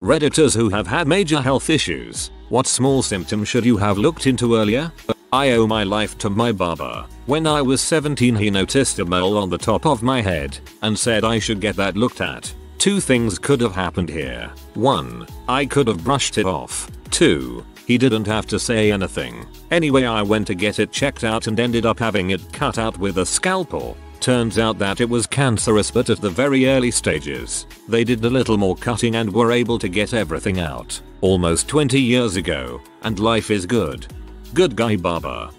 Redditors who have had major health issues, what small symptoms should you have looked into earlier? I owe my life to my barber. When I was 17 he noticed a mole on the top of my head and said I should get that looked at. Two things could have happened here. 1. I could have brushed it off. 2. He didn't have to say anything. Anyway, I went to get it checked out and ended up having it cut out with a scalpel. Turns out that it was cancerous, but at the very early stages. They did a little more cutting and were able to get everything out. Almost 20 years ago, and life is good. Good guy barber.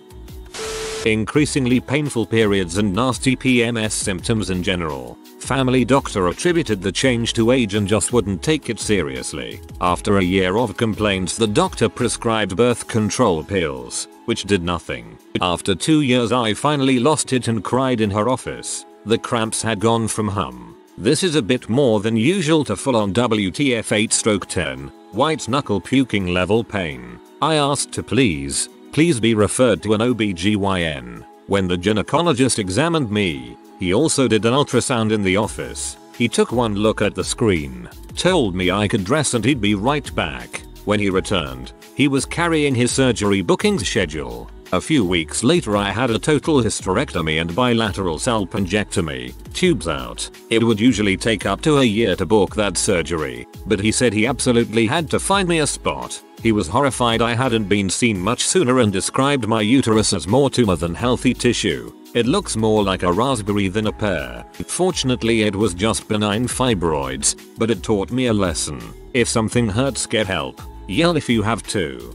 Increasingly painful periods and nasty PMS symptoms in general. Family doctor attributed the change to age and just wouldn't take it seriously. After a year of complaints, the doctor prescribed birth control pills, which did nothing. After 2 years I finally lost it and cried in her office. The cramps had gone from This is a bit more than usual to full-on WTF 8/10, white knuckle puking level pain. I asked to please be referred to an OBGYN. When the gynecologist examined me, he also did an ultrasound in the office. He took one look at the screen, told me I could dress and he'd be right back. When he returned, he was carrying his surgery bookings schedule. A few weeks later I had a total hysterectomy and bilateral salpingectomy, tubes out. It would usually take up to a year to book that surgery, but he said he absolutely had to find me a spot. He was horrified I hadn't been seen much sooner and described my uterus as more tumor than healthy tissue. It looks more like a raspberry than a pear. Fortunately it was just benign fibroids, but it taught me a lesson. If something hurts, get help. Yell if you have to.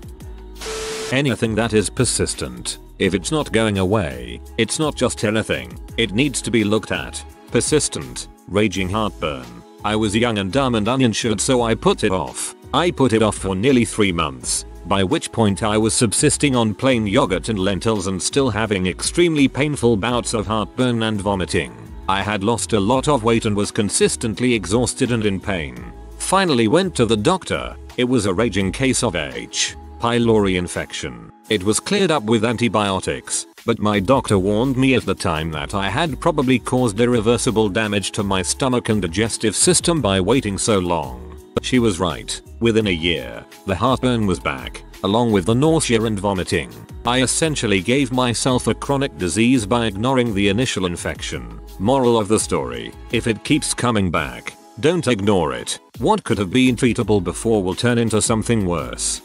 Anything that is persistent. If it's not going away, it's not just anything. It needs to be looked at. Persistent. Raging heartburn. I was young and dumb and uninsured, so I put it off. I put it off for nearly 3 months, by which point I was subsisting on plain yogurt and lentils and still having extremely painful bouts of heartburn and vomiting. I had lost a lot of weight and was consistently exhausted and in pain. Finally went to the doctor. It was a raging case of H. pylori infection. It was cleared up with antibiotics, but my doctor warned me at the time that I had probably caused irreversible damage to my stomach and digestive system by waiting so long. She was right. Within a year, the heartburn was back, along with the nausea and vomiting. I essentially gave myself a chronic disease by ignoring the initial infection. Moral of the story: if it keeps coming back, don't ignore it. What could have been treatable before will turn into something worse.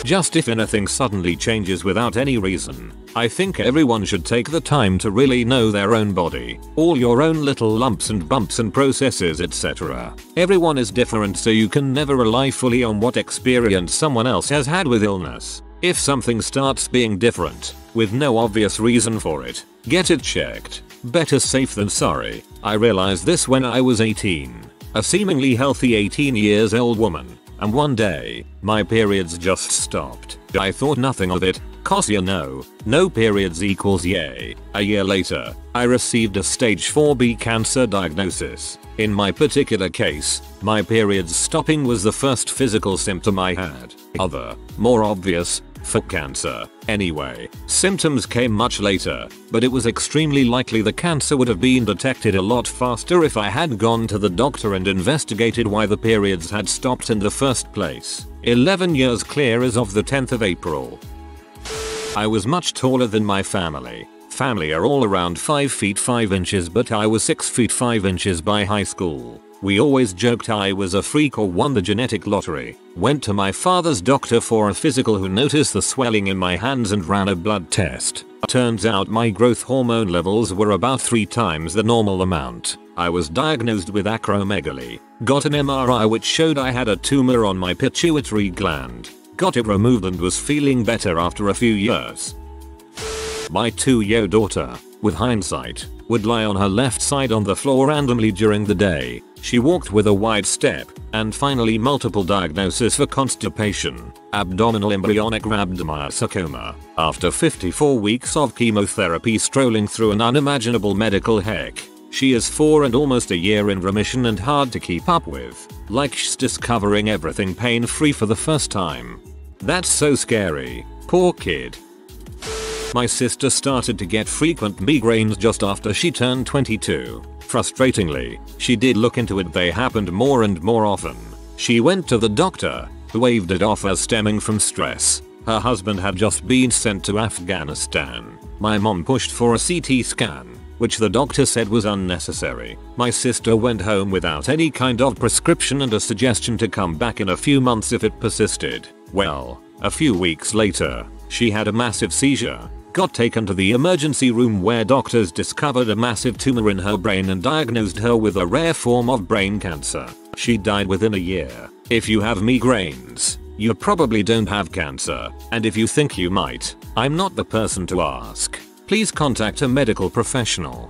Just if anything suddenly changes without any reason, I think everyone should take the time to really know their own body, all your own little lumps and bumps and processes, etc. Everyone is different, so you can never rely fully on what experience someone else has had with illness. If something starts being different, with no obvious reason for it, get it checked. Better safe than sorry. I realized this when I was 18. A seemingly healthy 18 years old woman. And one day, my periods just stopped. I thought nothing of it, 'cause you know, no periods equals yay. A year later, I received a stage 4B cancer diagnosis. In my particular case, my periods stopping was the first physical symptom I had. Other, more obvious, for cancer. Anyway, symptoms came much later, but it was extremely likely the cancer would have been detected a lot faster if I had gone to the doctor and investigated why the periods had stopped in the first place. 11 years clear as of the 10th of April. I was much taller than my family. Family are all around 5 feet 5 inches, but I was 6 feet 5 inches by high school. We always joked I was a freak or won the genetic lottery. Went to my father's doctor for a physical, who noticed the swelling in my hands and ran a blood test. Turns out my growth hormone levels were about 3 times the normal amount. I was diagnosed with acromegaly. Got an MRI which showed I had a tumor on my pituitary gland. Got it removed and was feeling better after a few years. My 2-year-old daughter, with hindsight, would lie on her left side on the floor randomly during the day. She walked with a wide step, and finally multiple diagnoses for constipation, abdominal embryonic rhabdomyosarcoma. After 54 weeks of chemotherapy strolling through an unimaginable medical heck, she is 4 and almost a year in remission and hard to keep up with. Like she's discovering everything pain-free for the first time. That's so scary. Poor kid. My sister started to get frequent migraines just after she turned 22. Frustratingly, she did look into it. They happened more and more often. She went to the doctor, who waved it off as stemming from stress. Her husband had just been sent to Afghanistan. My mom pushed for a CT scan, which the doctor said was unnecessary. My sister went home without any kind of prescription and a suggestion to come back in a few months if it persisted. Well, a few weeks later, she had a massive seizure, got taken to the emergency room where doctors discovered a massive tumor in her brain and diagnosed her with a rare form of brain cancer. She died within a year. If you have migraines, you probably don't have cancer, and if you think you might, I'm not the person to ask. Please contact a medical professional.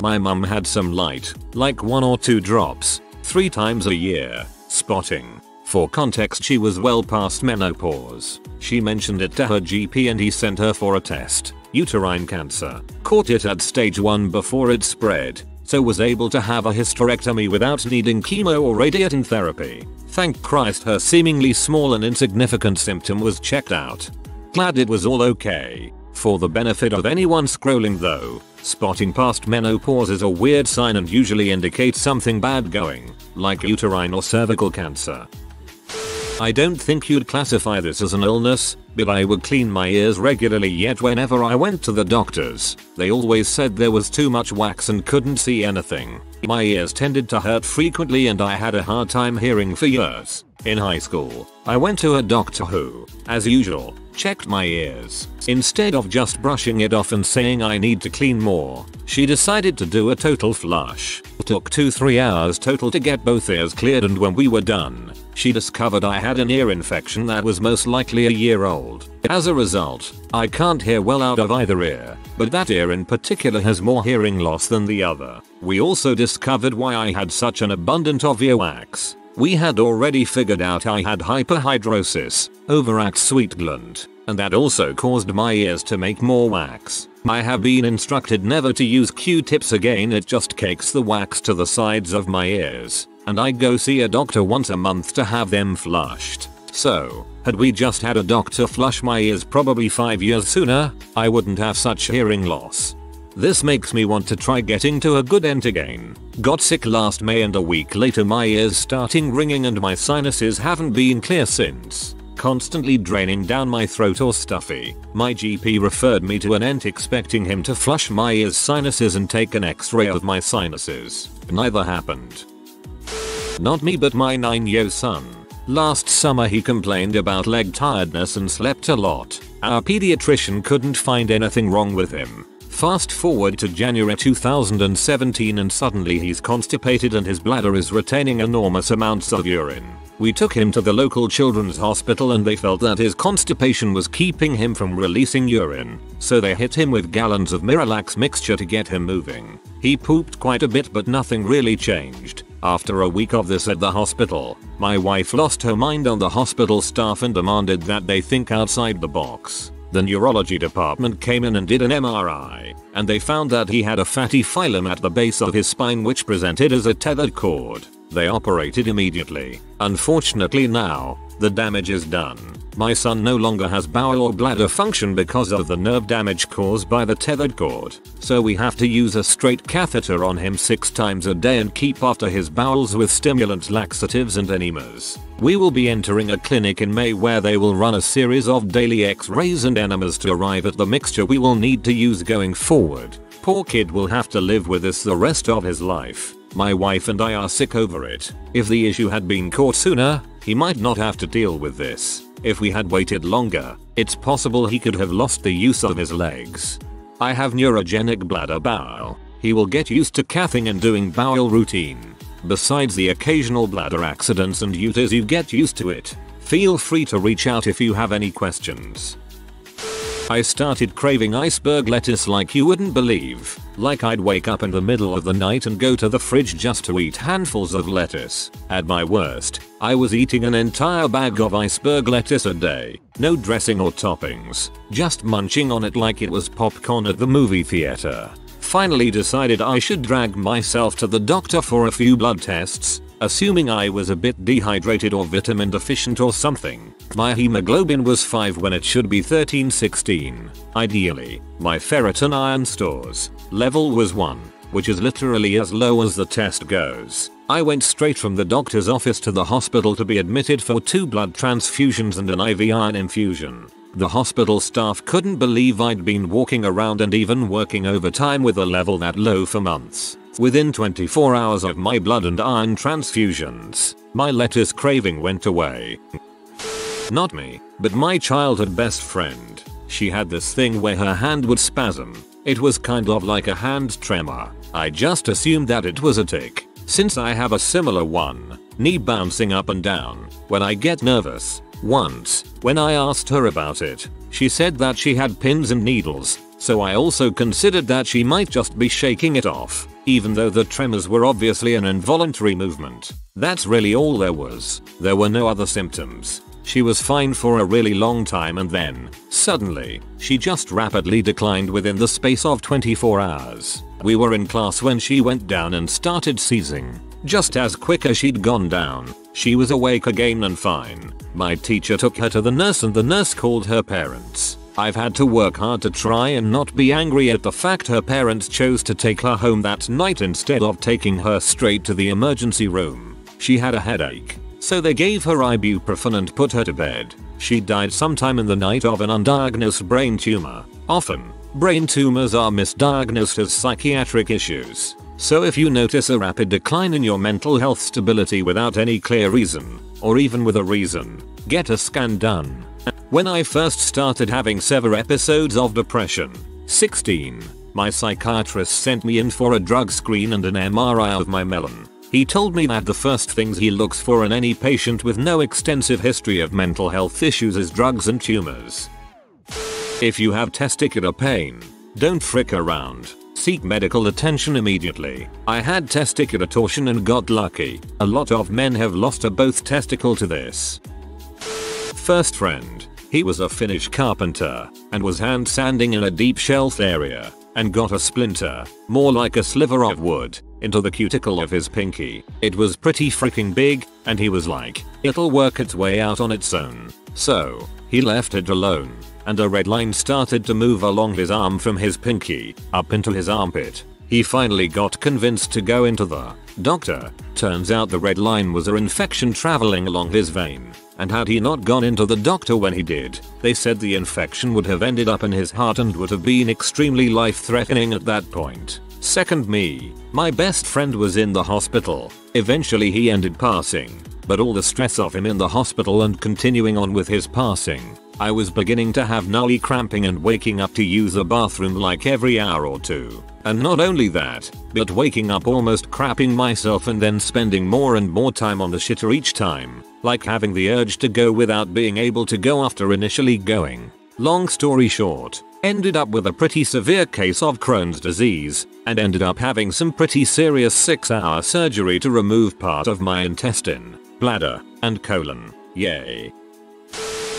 My mum had some light, like 1 or 2 drops, 3 times a year, spotting. For context, she was well past menopause. She mentioned it to her GP and he sent her for a test. Uterine cancer. Caught it at stage 1 before it spread, so was able to have a hysterectomy without needing chemo or radiation therapy. Thank Christ her seemingly small and insignificant symptom was checked out. Glad it was all okay. For the benefit of anyone scrolling though, spotting past menopause is a weird sign and usually indicates something bad going, like uterine or cervical cancer. I don't think you'd classify this as an illness, but I would clean my ears regularly, yet whenever I went to the doctors, they always said there was too much wax and couldn't see anything. My ears tended to hurt frequently and I had a hard time hearing for years. In high school, I went to a doctor who, as usual, checked my ears. Instead of just brushing it off and saying I need to clean more, she decided to do a total flush. It took 2-3 hours total to get both ears cleared, and when we were done, she discovered I had an ear infection that was most likely a year old. As a result, I can't hear well out of either ear, but that ear in particular has more hearing loss than the other. We also discovered why I had such an abundance of earwax. We had already figured out I had hyperhidrosis, overact sweet gland, and that also caused my ears to make more wax. I have been instructed never to use Q-tips again, it just cakes the wax to the sides of my ears, and I go see a doctor once a month to have them flushed. So, had we just had a doctor flush my ears probably 5 years sooner, I wouldn't have such hearing loss. This makes me want to try getting to a good end again. Got sick last May and a week later my ears starting ringing and my sinuses haven't been clear since. Constantly draining down my throat or stuffy. My GP referred me to an ENT expecting him to flush my ears, sinuses and take an x-ray of my sinuses. Neither happened. Not me but my 9-year-old son. Last summer he complained about leg tiredness and slept a lot. Our pediatrician couldn't find anything wrong with him. Fast forward to January 2017 and suddenly he's constipated and his bladder is retaining enormous amounts of urine. We took him to the local children's hospital and they felt that his constipation was keeping him from releasing urine, so they hit him with gallons of Miralax mixture to get him moving. He pooped quite a bit but nothing really changed. After a week of this at the hospital, my wife lost her mind on the hospital staff and demanded that they think outside the box. The neurology department came in and did an MRI, and they found that he had a fatty phylum at the base of his spine which presented as a tethered cord. They operated immediately. Unfortunately now, the damage is done. My son no longer has bowel or bladder function because of the nerve damage caused by the tethered cord, so we have to use a straight catheter on him 6 times a day and keep after his bowels with stimulants, laxatives and enemas. We will be entering a clinic in May where they will run a series of daily x-rays and enemas to arrive at the mixture we will need to use going forward. Poor kid will have to live with this the rest of his life. My wife and I are sick over it. If the issue had been caught sooner, he might not have to deal with this. If we had waited longer, it's possible he could have lost the use of his legs. I have neurogenic bladder bowel. He will get used to cathing and doing bowel routine. Besides the occasional bladder accidents and utis, you get used to it. Feel free to reach out if you have any questions. I started craving iceberg lettuce like you wouldn't believe. Like I'd wake up in the middle of the night and go to the fridge just to eat handfuls of lettuce. At my worst, I was eating an entire bag of iceberg lettuce a day. No dressing or toppings. Just munching on it like it was popcorn at the movie theater. Finally decided I should drag myself to the doctor for a few blood tests, assuming I was a bit dehydrated or vitamin deficient or something. My hemoglobin was 5 when it should be 13-16. Ideally, my ferritin iron stores level was 1, which is literally as low as the test goes. I went straight from the doctor's office to the hospital to be admitted for 2 blood transfusions and an IV iron infusion. The hospital staff couldn't believe I'd been walking around and even working overtime with a level that low for months. Within 24 hours of my blood and iron transfusions, my lettuce craving went away. Not me, but my childhood best friend. She had this thing where her hand would spasm. It was kind of like a hand tremor. I just assumed that it was a tic, since I have a similar one, knee bouncing up and down, when I get nervous. Once, when I asked her about it, she said that she had pins and needles, so I also considered that she might just be shaking it off, even though the tremors were obviously an involuntary movement. That's really all there was. There were no other symptoms. She was fine for a really long time and then, suddenly, she just rapidly declined within the space of 24 hours. We were in class when she went down and started seizing. Just as quick as she'd gone down, she was awake again and fine. My teacher took her to the nurse and the nurse called her parents. I've had to work hard to try and not be angry at the fact her parents chose to take her home that night instead of taking her straight to the emergency room. She had a headache, so they gave her ibuprofen and put her to bed. She died sometime in the night of an undiagnosed brain tumor. Often, brain tumors are misdiagnosed as psychiatric issues. So if you notice a rapid decline in your mental health stability without any clear reason, or even with a reason, get a scan done. When I first started having severe episodes of depression, 16, my psychiatrist sent me in for a drug screen and an MRI of my melon. He told me that the first things he looks for in any patient with no extensive history of mental health issues is drugs and tumors. If you have testicular pain, don't frick around. Seek medical attention immediately. I had testicular torsion and got lucky. A lot of men have lost a both testicle to this. First friend. He was a Finnish carpenter and was hand sanding in a deep shelf area and got a splinter, more like a sliver of wood, into the cuticle of his pinky. It was pretty freaking big, and he was like, it'll work its way out on its own. So, he left it alone, and a red line started to move along his arm from his pinky, up into his armpit. He finally got convinced to go into the doctor. Turns out the red line was an infection traveling along his vein, and had he not gone into the doctor when he did, they said the infection would have ended up in his heart and would have been extremely life-threatening at that point. Second me. My best friend was in the hospital. Eventually he ended passing, but all the stress of him in the hospital and continuing on with his passing, I was beginning to have gnarly cramping and waking up to use the bathroom like every hour or two. And not only that, but waking up almost crapping myself and then spending more and more time on the shitter each time, like having the urge to go without being able to go after initially going. Long story short, ended up with a pretty severe case of Crohn's disease, and ended up having some pretty serious 6-hour surgery to remove part of my intestine, bladder, and colon. Yay.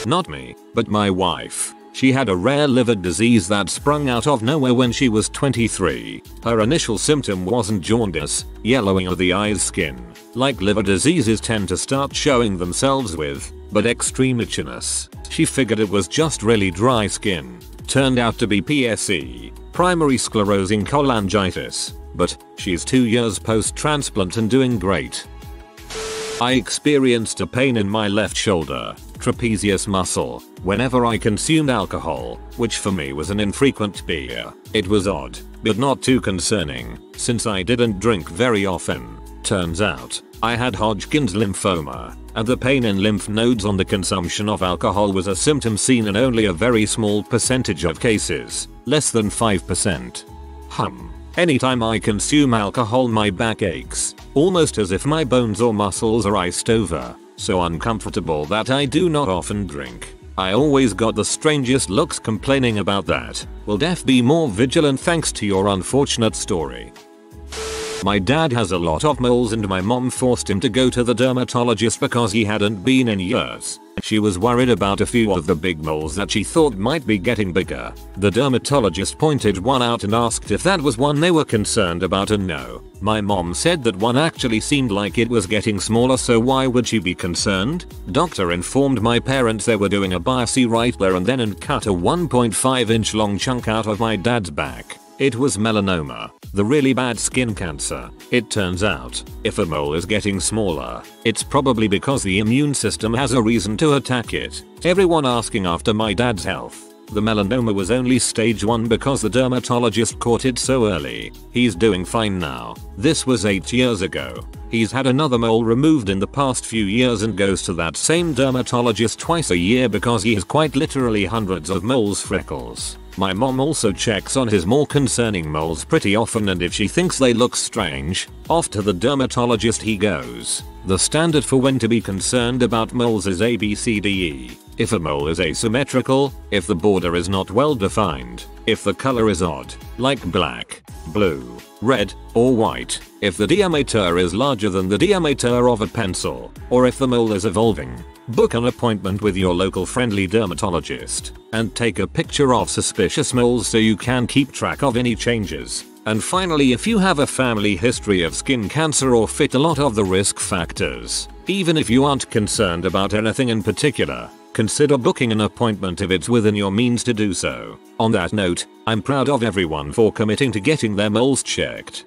Not me, but my wife. She had a rare liver disease that sprung out of nowhere when she was 23. Her initial symptom wasn't jaundice, yellowing of the eyes, skin, like liver diseases tend to start showing themselves with, but extreme itchiness. She figured it was just really dry skin. Turned out to be PSC, primary sclerosing cholangitis, but she's 2 years post-transplant and doing great. I experienced a pain in my left shoulder, trapezius muscle, whenever I consumed alcohol, which for me was an infrequent beer. It was odd, but not too concerning, since I didn't drink very often. Turns out, I had Hodgkin's lymphoma, and the pain in lymph nodes on the consumption of alcohol was a symptom seen in only a very small percentage of cases, less than 5%. Anytime I consume alcohol my back aches, almost as if my bones or muscles are iced over, so uncomfortable that I do not often drink. I always got the strangest looks complaining about that. Will def be more vigilant thanks to your unfortunate story. My dad has a lot of moles and my mom forced him to go to the dermatologist because he hadn't been in years. She was worried about a few of the big moles that she thought might be getting bigger. The dermatologist pointed one out and asked if that was one they were concerned about, and no. My mom said that one actually seemed like it was getting smaller, so why would she be concerned? Doctor informed my parents they were doing a biopsy right there and then and cut a 1.5-inch long chunk out of my dad's back. It was melanoma, the really bad skin cancer. It turns out, if a mole is getting smaller, it's probably because the immune system has a reason to attack it. Everyone asking after my dad's health. The melanoma was only stage 1 because the dermatologist caught it so early. He's doing fine now. This was 8 years ago. He's had another mole removed in the past few years and goes to that same dermatologist twice a year because he has quite literally hundreds of moles freckles. My mom also checks on his more concerning moles pretty often, and if she thinks they look strange, off to the dermatologist he goes. The standard for when to be concerned about moles is ABCDE. If a mole is asymmetrical, if the border is not well defined, if the color is odd, like black, blue, red, or white, if the diameter is larger than the diameter of a pencil, or if the mole is evolving. Book an appointment with your local friendly dermatologist and take a picture of suspicious moles so you can keep track of any changes. And finally, if you have a family history of skin cancer or fit a lot of the risk factors, even if you aren't concerned about anything in particular, consider booking an appointment if it's within your means to do so. On that note, I'm proud of everyone for committing to getting their moles checked.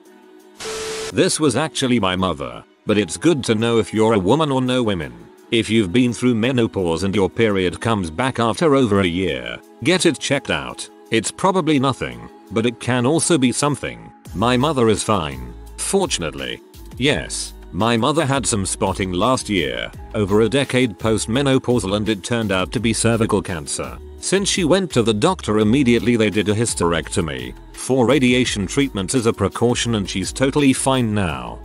This was actually my mother, but it's good to know if you're a woman or no women. If you've been through menopause and your period comes back after over a year, get it checked out. It's probably nothing, but it can also be something. My mother is fine, fortunately. Yes, my mother had some spotting last year, over a decade post-menopausal, and it turned out to be cervical cancer. Since she went to the doctor immediately, they did a hysterectomy, 4 radiation treatments as a precaution, and she's totally fine now.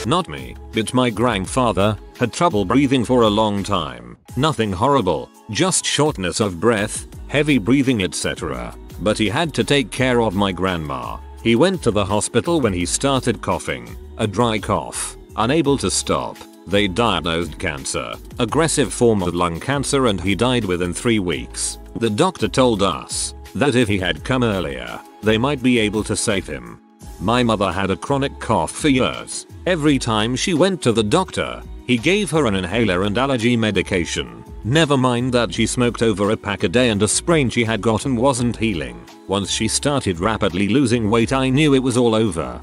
Not me, but my grandfather had trouble breathing for a long time. Nothing horrible, just shortness of breath, heavy breathing, etc. But he had to take care of my grandma. He went to the hospital when he started coughing, a dry cough, unable to stop. They diagnosed cancer, aggressive form of lung cancer, and he died within 3 weeks. The doctor told us that if he had come earlier, they might be able to save him. My mother had a chronic cough for years. Every time she went to the doctor, he gave her an inhaler and allergy medication. Never mind that she smoked over a pack a day and a sprain she had gotten wasn't healing. Once she started rapidly losing weight, I knew it was all over.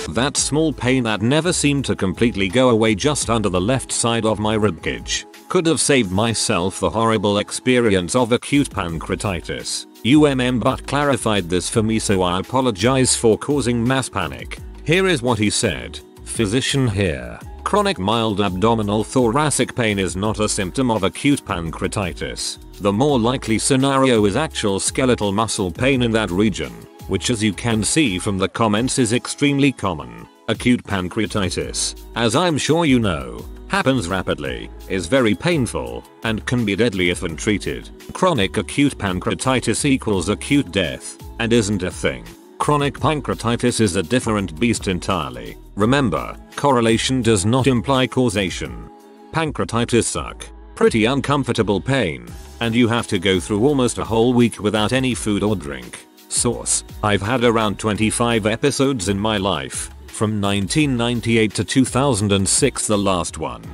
That small pain that never seemed to completely go away just under the left side of my ribcage could have saved myself the horrible experience of acute pancreatitis. But clarified this for me, so I apologize for causing mass panic. Here is what he said. Physician here. Chronic mild abdominal thoracic pain is not a symptom of acute pancreatitis. The more likely scenario is actual skeletal muscle pain in that region, which, as you can see from the comments, is extremely common. Acute pancreatitis, as I'm sure you know, happens rapidly, is very painful, and can be deadly if untreated. Chronic acute pancreatitis equals acute death, and isn't a thing. Chronic pancreatitis is a different beast entirely. Remember, correlation does not imply causation. Pancreatitis suck. Pretty uncomfortable pain, and you have to go through almost a whole week without any food or drink. Source: I've had around 25 episodes in my life, from 1998 to 2006, the last one.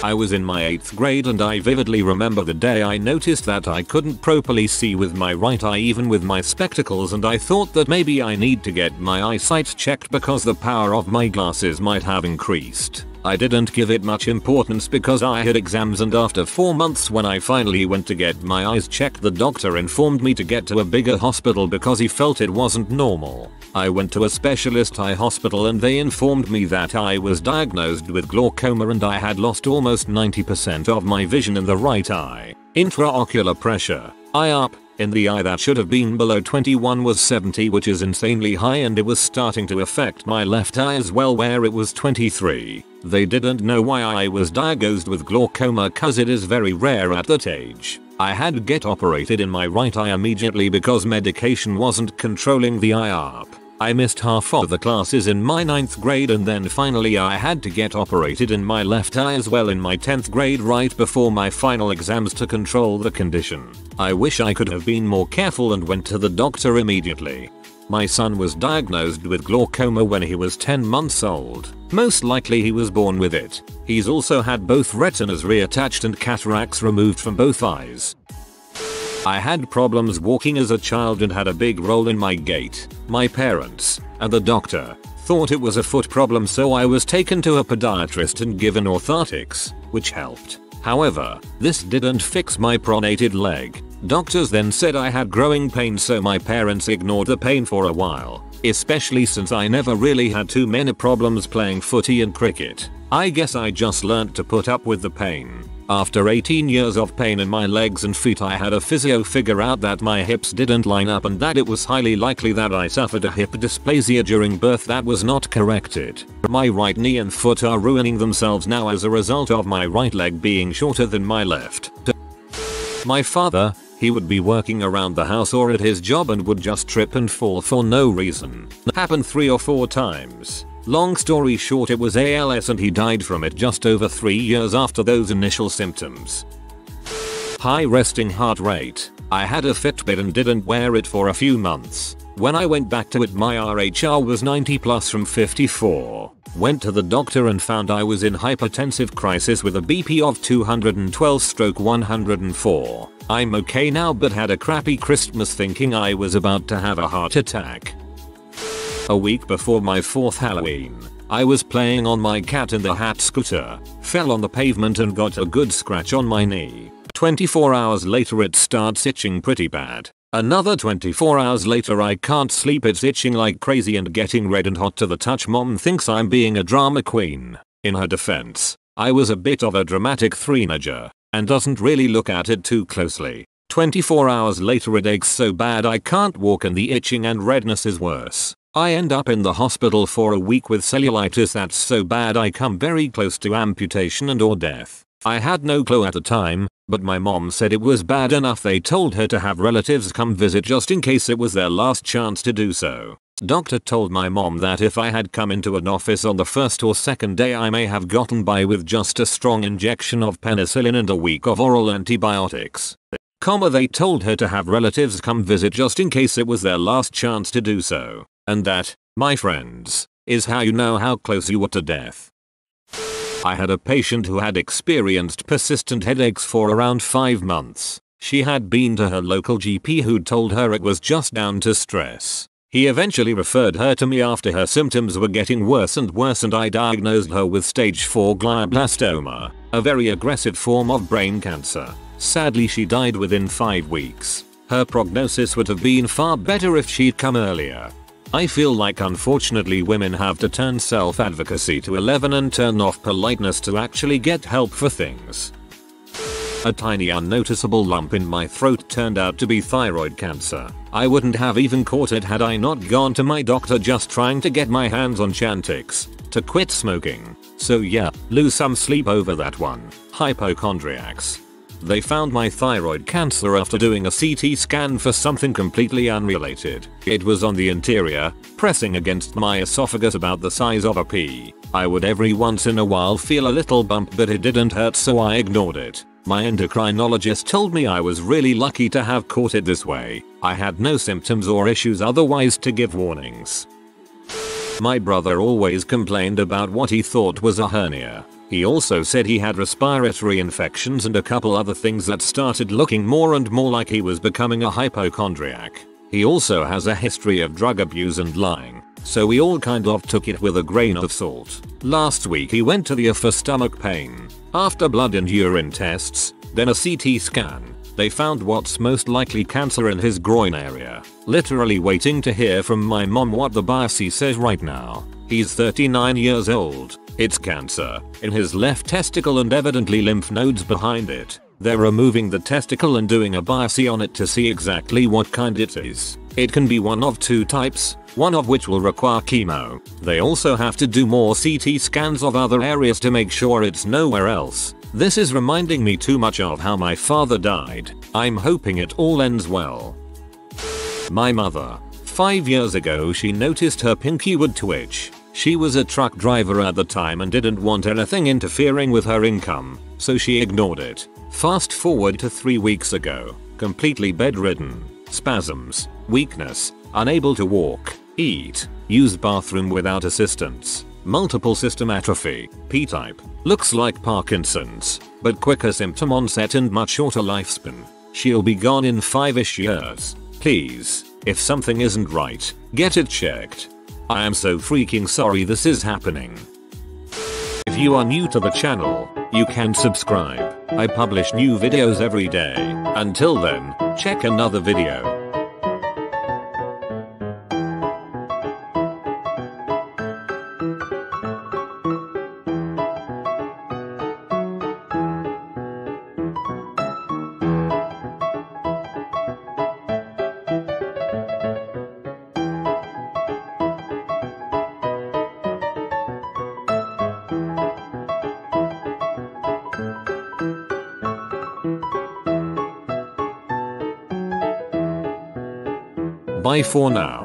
I was in my 8th grade and I vividly remember the day I noticed that I couldn't properly see with my right eye even with my spectacles, and I thought that maybe I need to get my eyesight checked because the power of my glasses might have increased. I didn't give it much importance because I had exams, and after 4 months when I finally went to get my eyes checked, the doctor informed me to get to a bigger hospital because he felt it wasn't normal. I went to a specialist eye hospital and they informed me that I was diagnosed with glaucoma and I had lost almost 90% of my vision in the right eye. Intraocular pressure, IOP, in the eye that should have been below 21 was 70, which is insanely high, and it was starting to affect my left eye as well, where it was 23. They didn't know why I was diagnosed with glaucoma cause it is very rare at that age. I had to get operated in my right eye immediately because medication wasn't controlling the IOP. I missed half of the classes in my 9th grade, and then finally I had to get operated in my left eye as well in my 10th grade right before my final exams to control the condition. I wish I could have been more careful and went to the doctor immediately. My son was diagnosed with glaucoma when he was 10 months old. Most likely he was born with it. He's also had both retinas reattached and cataracts removed from both eyes. I had problems walking as a child and had a big roll in my gait. My parents and the doctor thought it was a foot problem, so I was taken to a podiatrist and given orthotics, which helped. However, this didn't fix my pronated leg. Doctors then said I had growing pain, so my parents ignored the pain for a while, especially since I never really had too many problems playing footy and cricket. I guess I just learned to put up with the pain. After 18 years of pain in my legs and feet, I had a physio figure out that my hips didn't line up and that it was highly likely that I suffered a hip dysplasia during birth that was not corrected. My right knee and foot are ruining themselves now as a result of my right leg being shorter than my left. My father, he would be working around the house or at his job and would just trip and fall for no reason. Happened 3 or 4 times. Long story short, it was ALS and he died from it just over 3 years after those initial symptoms. High resting heart rate. I had a Fitbit and didn't wear it for a few months. When I went back to it, my RHR was 90 plus from 54. Went to the doctor and found I was in hypertensive crisis with a BP of 212/104. I'm okay now, but had a crappy Christmas thinking I was about to have a heart attack. A week before my 4th Halloween, I was playing on my Cat in the Hat scooter, fell on the pavement and got a good scratch on my knee. 24 hours later it starts itching pretty bad. Another 24 hours later I can't sleep, it's itching like crazy and getting red and hot to the touch. Mom thinks I'm being a drama queen. In her defense, I was a bit of a dramatic teenager and doesn't really look at it too closely. 24 hours later it aches so bad I can't walk and the itching and redness is worse. I end up in the hospital for a week with cellulitis that's so bad I come very close to amputation and or death. I had no clue at the time, but my mom said it was bad enough they told her to have relatives come visit just in case it was their last chance to do so. Doctor told my mom that if I had come into an office on the first or second day I may have gotten by with just a strong injection of penicillin and a week of oral antibiotics. They told her to have relatives come visit just in case it was their last chance to do so. And that, my friends, is how you know how close you were to death. I had a patient who had experienced persistent headaches for around 5 months. She had been to her local GP who told her it was just down to stress. He eventually referred her to me after her symptoms were getting worse and worse, and I diagnosed her with stage 4 glioblastoma, a very aggressive form of brain cancer. Sadly, she died within 5 weeks. Her prognosis would have been far better if she'd come earlier. I feel like unfortunately women have to turn self-advocacy to 11 and turn off politeness to actually get help for things. A tiny unnoticeable lump in my throat turned out to be thyroid cancer. I wouldn't have even caught it had I not gone to my doctor just trying to get my hands on Chantix to quit smoking. So yeah, lose some sleep over that one. Hypochondriacs. They found my thyroid cancer after doing a CT scan for something completely unrelated. It was on the interior, pressing against my esophagus about the size of a pea. I would every once in a while feel a little bump, but it didn't hurt, so I ignored it. My endocrinologist told me I was really lucky to have caught it this way. I had no symptoms or issues otherwise to give warnings. My brother always complained about what he thought was a hernia. He also said he had respiratory infections and a couple other things that started looking more and more like he was becoming a hypochondriac. He also has a history of drug abuse and lying, so we all kind of took it with a grain of salt. Last week he went to the ER for stomach pain. After blood and urine tests, then a CT scan, they found what's most likely cancer in his groin area. Literally waiting to hear from my mom what the biopsy says right now. He's 39 years old. It's cancer in his left testicle and evidently lymph nodes behind it. They're removing the testicle and doing a biopsy on it to see exactly what kind it is. It can be one of 2 types, one of which will require chemo. They also have to do more CT scans of other areas to make sure it's nowhere else. This is reminding me too much of how my father died. I'm hoping it all ends well. My mother. 5 years ago she noticed her pinky would twitch. She was a truck driver at the time and didn't want anything interfering with her income, so she ignored it. Fast forward to 3 weeks ago, completely bedridden, spasms, weakness, unable to walk, eat, use bathroom without assistance, multiple system atrophy, P-type, looks like Parkinson's, but quicker symptom onset and much shorter lifespan. She'll be gone in 5-ish years. Please, if something isn't right, get it checked. I am so freaking sorry this is happening. If you are new to the channel, you can subscribe. I publish new videos every day. Until then, check another video. Bye for now.